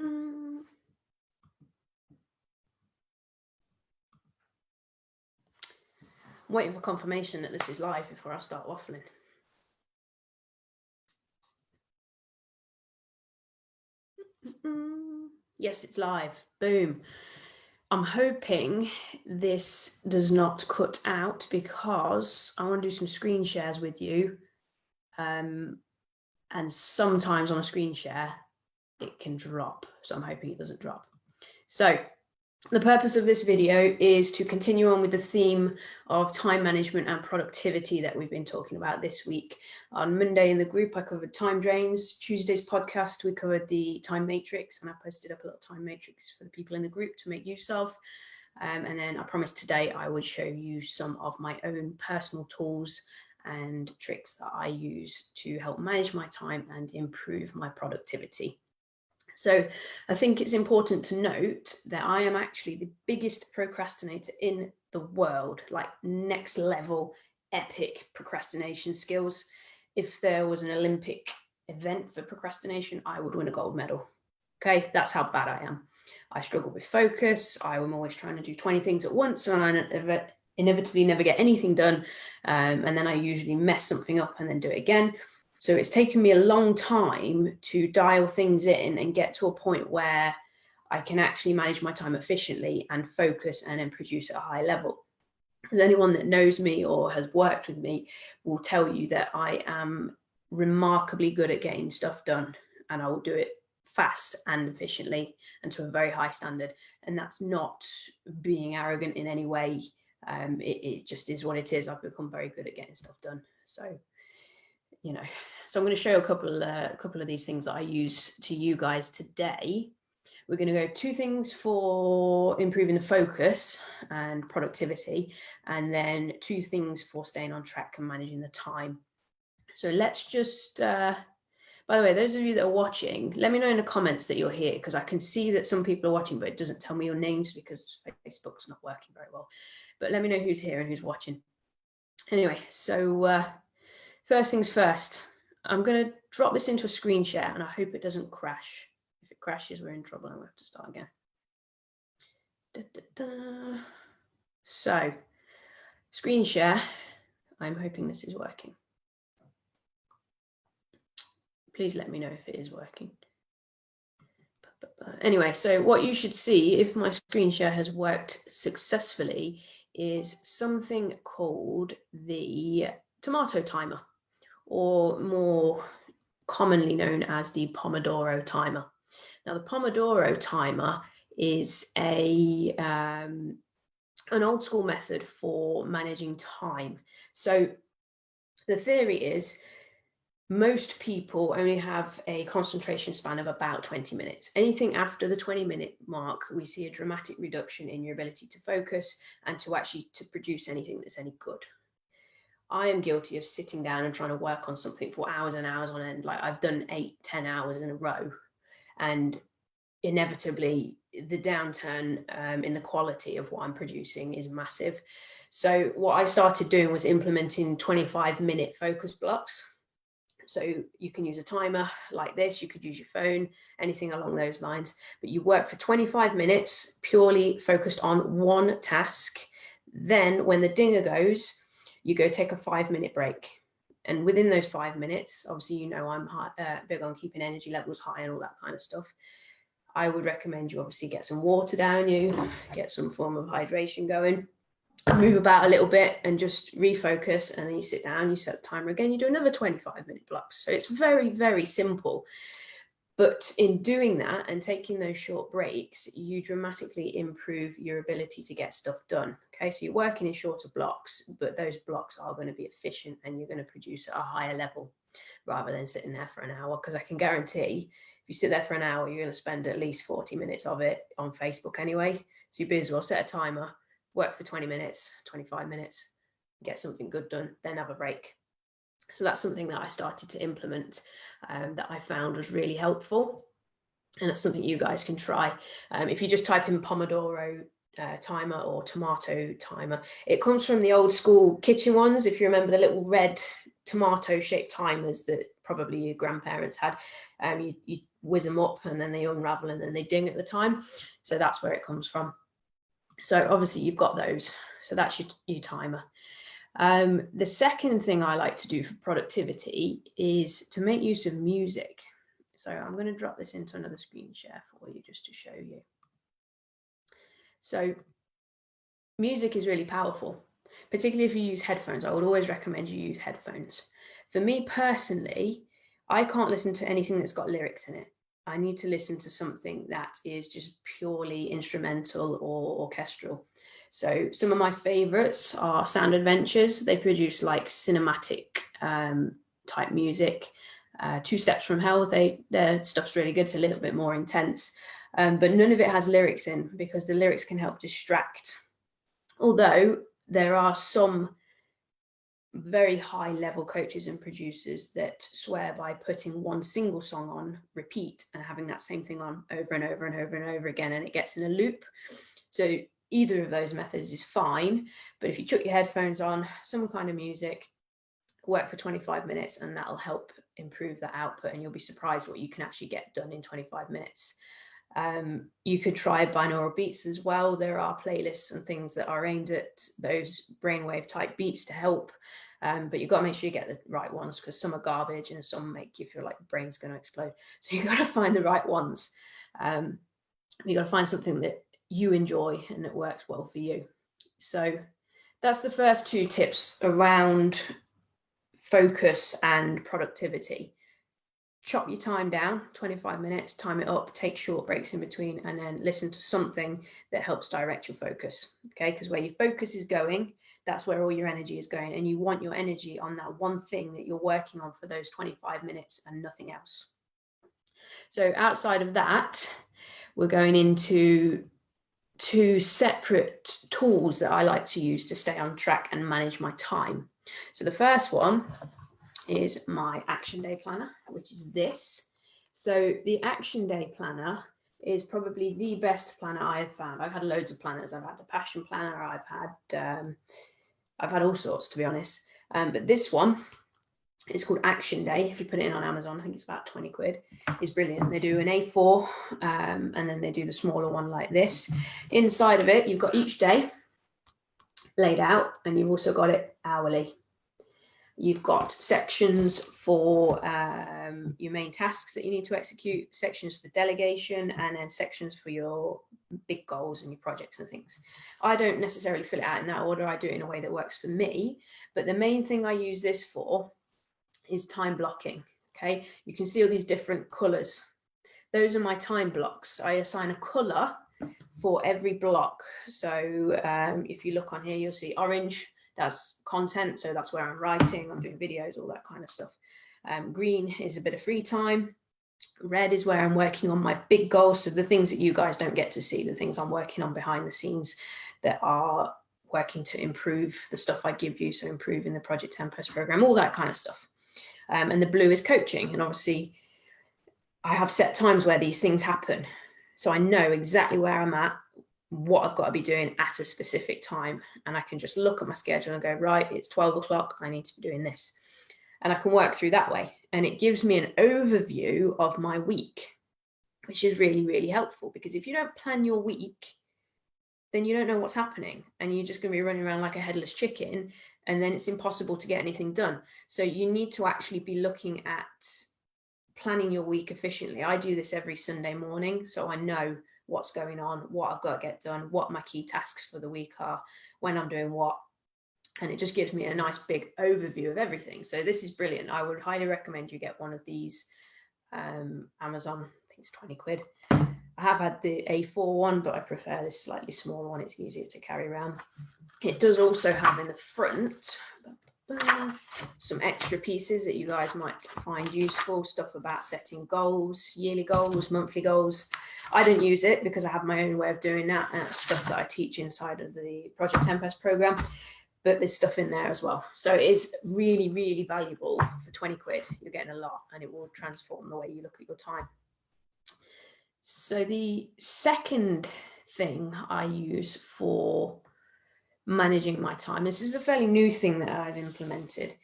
I'm waiting for confirmation that this is live before I start waffling. Yes, it's live. Boom. I'm hoping this does not cut out because I want to do some screen shares with you. And sometimes on a screen share, it can drop. So I'm hoping it doesn't drop. So the purpose of this video is to continue on with the theme of time management and productivity that we've been talking about this week. On Monday in the group, I covered time drains. Tuesday's podcast, we covered the time matrix, and I posted up a little time matrix for the people in the group to make use of. And then I promised today I would show you some of my own personal tools and tricks that I use to help manage my time and improve my productivity. So I think it's important to note that I am actually the biggest procrastinator in the world, like next level, epic procrastination skills. If there was an Olympic event for procrastination, I would win a gold medal. Okay, that's how bad I am. I struggle with focus. I am always trying to do 20 things at once, and I inevitably never get anything done. And then I usually mess something up and then do it again. So it's taken me a long time to dial things in and get to a point where I can actually manage my time efficiently and focus and then produce at a high level. Because anyone that knows me or has worked with me will tell you that I am remarkably good at getting stuff done, and I will do it fast and efficiently and to a very high standard. And that's not being arrogant in any way. It just is what it is. I've become very good at getting stuff done. So, you know, so I'm going to show a couple of these things that I use to you guys today. We're going to go 2 things for improving the focus and productivity, and then 2 things for staying on track and managing the time. So let's just, by the way, those of you that are watching, let me know in the comments that you're here, because I can see that some people are watching, but it doesn't tell me your names because Facebook's not working very well. But let me know who's here and who's watching. Anyway, so first things first, I'm going to drop this into a screen share and I hope it doesn't crash. If it crashes, we're in trouble and we'll have to start again. So, screen share, I'm hoping this is working. Please let me know if it is working. Anyway, so what you should see if my screen share has worked successfully is something called the Tomato Timer, or more commonly known as the Pomodoro Timer. Now, the Pomodoro Timer is an old school method for managing time. So the theory is most people only have a concentration span of about 20 minutes. Anything after the 20-minute mark, we see a dramatic reduction in your ability to focus and to produce anything that's any good. I am guilty of sitting down and trying to work on something for hours and hours on end. Like I've done 8-10 hours in a row, and inevitably the downturn in the quality of what I'm producing is massive. So what I started doing was implementing 25-minute focus blocks. So you can use a timer like this, you could use your phone, anything along those lines, but you work for 25 minutes purely focused on one task. Then when the dinger goes, you go take a 5-minute break. And within those 5 minutes, obviously, you know, I'm big on keeping energy levels high and all that kind of stuff. I would recommend you obviously get some water down you, get some form of hydration going, move about a little bit and just refocus. And then you sit down, you set the timer again, you do another 25-minute blocks. So it's very, very simple. But in doing that and taking those short breaks, you dramatically improve your ability to get stuff done. Okay, so you're working in shorter blocks, but those blocks are going to be efficient and you're going to produce at a higher level rather than sitting there for an hour. Because I can guarantee if you sit there for an hour, you're going to spend at least 40 minutes of it on Facebook anyway. So you may as well set a timer, work for 20 minutes, 25 minutes, get something good done, then have a break. So that's something that I started to implement that I found was really helpful. And that's something you guys can try. If you just type in Pomodoro timer or tomato timer, it comes from the old school kitchen ones. If you remember the little red tomato shaped timers that probably your grandparents had, you whiz them up and then they unravel and then they ding at the time. So that's where it comes from. So obviously you've got those. So that's your timer. The second thing I like to do for productivity is to make use of music. So I'm going to drop this into another screen share for you just to show you. So music is really powerful, particularly if you use headphones. I would always recommend you use headphones. For me personally, I can't listen to anything that's got lyrics in it. I need to listen to something that is just purely instrumental or orchestral. So some of my favorites are Sound Adventures. They produce like cinematic type music. Two Steps from Hell, their stuff's really good. It's a little bit more intense, but none of it has lyrics in because the lyrics can help distract. Although there are some very high level coaches and producers that swear by putting one single song on repeat and having that same thing on over and over and over and over again, and it gets in a loop. So either of those methods is fine, but if you chuck your headphones on, some kind of music, work for 25 minutes, and that'll help improve that output, and you'll be surprised what you can actually get done in 25 minutes. You could try binaural beats as well. There are playlists and things that are aimed at those brainwave type beats to help, but you've got to make sure you get the right ones, because some are garbage and some make you feel like the brain's going to explode. So you've got to find the right ones. You've got to find something that you enjoy and that works well for you. So that's the first two tips around focus and productivity. Chop your time down, 25 minutes, time it up, take short breaks in between, and then listen to something that helps direct your focus. Okay, because where your focus is going, that's where all your energy is going, and you want your energy on that one thing that you're working on for those 25 minutes and nothing else. So outside of that, we're going into two separate tools that I like to use to stay on track and manage my time. So the first one is my action day planner, which is this. So the action day planner is probably the best planner I have found. I've had loads of planners. I've had a passion planner. I've had all sorts, to be honest. But this one, it's called Action Day. If you put it in on Amazon, I think it's about 20 quid. It's brilliant. They do an A4 and then they do the smaller one like this. Inside of it, you've got each day laid out, and you've also got it hourly. You've got sections for your main tasks that you need to execute, sections for delegation, and then sections for your big goals and your projects and things. I don't necessarily fill it out in that order. I do it in a way that works for me. But the main thing I use this for is time blocking. Okay, you can see all these different colors. Those are my time blocks. I assign a color for every block. So if you look on here, you'll see orange. That's content, so that's where I'm writing, I'm doing videos, all that kind of stuff. Green is a bit of free time. Red is where I'm working on my big goals, so the things that you guys don't get to see, the things I'm working on behind the scenes that are working to improve the stuff I give you, so improving the Project Tempest program, all that kind of stuff. And the blue is coaching, and obviously I have set times where these things happen, so I know exactly where I'm at, what I've got to be doing at a specific time, and I can just look at my schedule and go, right, it's 12 o'clock, I need to be doing this, and I can work through that way, and it gives me an overview of my week, which is really, really helpful, because if you don't plan your week, then you don't know what's happening, and you're just going to be running around like a headless chicken, and then it's impossible to get anything done. So you need to actually be looking at planning your week efficiently. I do this every Sunday morning, so I know what's going on, what I've got to get done, what my key tasks for the week are, when I'm doing what, and it just gives me a nice big overview of everything. So this is brilliant. I would highly recommend you get one of these. Amazon, I think it's 20 quid. I have had the A4 one, but I prefer this slightly smaller one. It's easier to carry around. It does also have in the front some extra pieces that you guys might find useful, stuff about setting goals, yearly goals, monthly goals. I don't use it because I have my own way of doing that, and it's stuff that I teach inside of the Project Tempest program, but there's stuff in there as well. So it is really, really valuable. For 20 quid, you're getting a lot, and it will transform the way you look at your time. So the second thing I use for managing my time, this is a fairly new thing that I've implemented.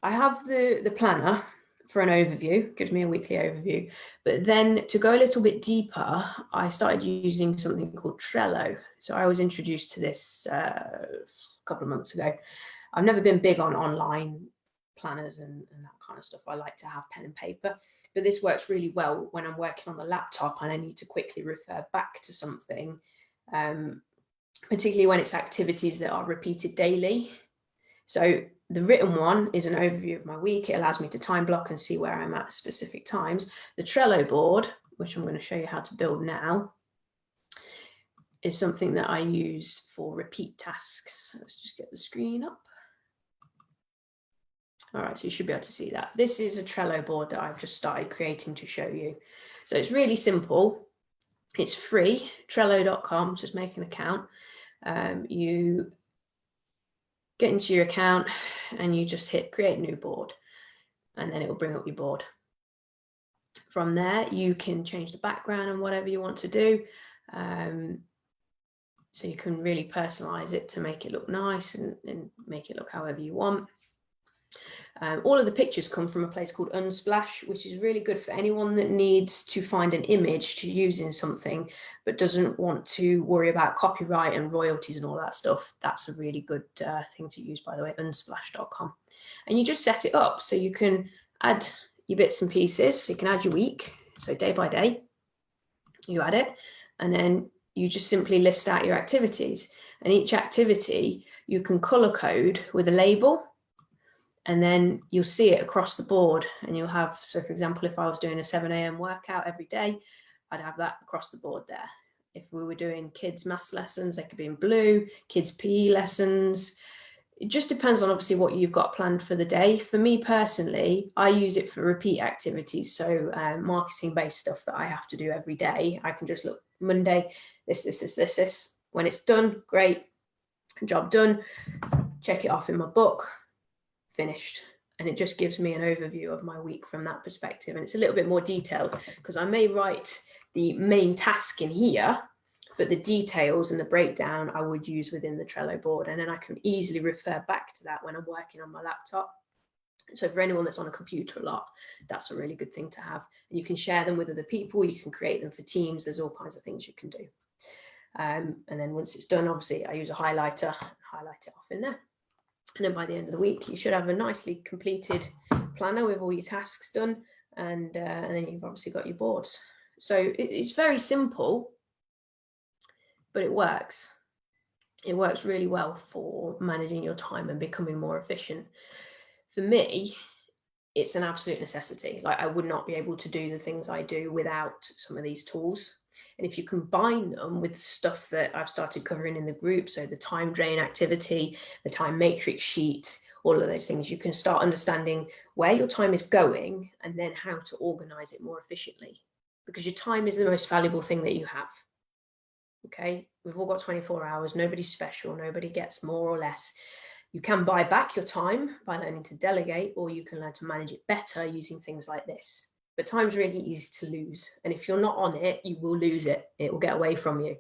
I have the planner for an overview, gives me a weekly overview. But then to go a little bit deeper, I started using something called Trello. So I was introduced to this a couple of months ago. I've never been big on online planners and that kind of stuff. I like to have pen and paper, but this works really well when I'm working on the laptop and I need to quickly refer back to something, particularly when it's activities that are repeated daily. So the written one is an overview of my week. It allows me to time block and see where I'm at specific times. The Trello board, which I'm going to show you how to build now, is something that I use for repeat tasks. Let's just get the screen up. All right, so you should be able to see that. This is a Trello board that I've just started creating to show you. So it's really simple. It's free, trello.com, just make an account. You get into your account and you just hit create new board, and then it will bring up your board. From there, you can change the background and whatever you want to do. So you can really personalize it to make it look nice and make it look however you want. All of the pictures come from a place called Unsplash, which is really good for anyone that needs to find an image to use in something, but doesn't want to worry about copyright and royalties and all that stuff. That's a really good thing to use, by the way, unsplash.com. And you just set it up so you can add your bits and pieces. So you can add your week. So day by day, you add it, and then you just simply list out your activities. And each activity you can color code with a label. And then you'll see it across the board, and you'll have, so for example, if I was doing a 7 a.m. workout every day, I'd have that across the board there. If we were doing kids maths lessons, they could be in blue, kids PE lessons. It just depends on obviously what you've got planned for the day. For me personally, I use it for repeat activities. So marketing based stuff that I have to do every day. I can just look Monday, this. When it's done, great, job done, check it off in my book. Finished. And it just gives me an overview of my week from that perspective. And it's a little bit more detailed because I may write the main task in here, but the details and the breakdown I would use within the Trello board. And then I can easily refer back to that when I'm working on my laptop. So for anyone that's on a computer a lot, that's a really good thing to have. And you can share them with other people. You can create them for teams. There's all kinds of things you can do. And then once it's done, obviously I use a highlighter, highlight it off in there. And then by the end of the week, you should have a nicely completed planner with all your tasks done. And then you've obviously got your boards. So it's very simple, but it works. It works really well for managing your time and becoming more efficient. For me, it's an absolute necessity. Like I would not be able to do the things I do without some of these tools. And if you combine them with the stuff that I've started covering in the group, so the time drain activity, the time matrix sheet, all of those things, you can start understanding where your time is going and then how to organize it more efficiently. Because your time is the most valuable thing that you have. Okay, we've all got 24 hours, nobody's special, nobody gets more or less. You can buy back your time by learning to delegate, or you can learn to manage it better using things like this. But time's really easy to lose. And if you're not on it, you will lose it. It will get away from you.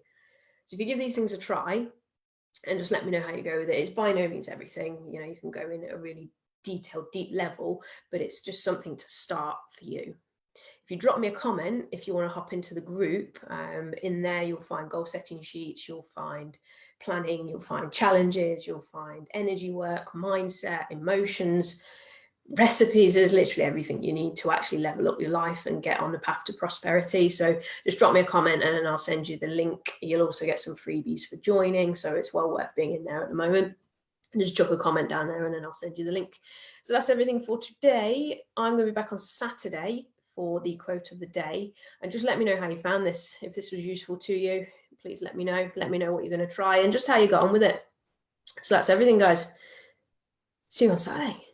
So if you give these things a try and just let me know how you go with it, it's by no means everything. You know, you can go in at a really detailed, deep level, but it's just something to start for you. If you drop me a comment, if you want to hop into the group, in there you'll find goal setting sheets, you'll find planning, you'll find challenges, you'll find energy work, mindset, emotions, recipes. There's literally everything you need to actually level up your life and get on the path to prosperity. So just drop me a comment and then I'll send you the link. You'll also get some freebies for joining, so it's well worth being in there at the moment. And just chuck a comment down there and then I'll send you the link. So that's everything for today. I'm going to be back on Saturday for the quote of the day, and just let me know how you found this. If this was useful to you, please let me know what you're going to try and just how you got on with it. So that's everything, guys. See you on Saturday.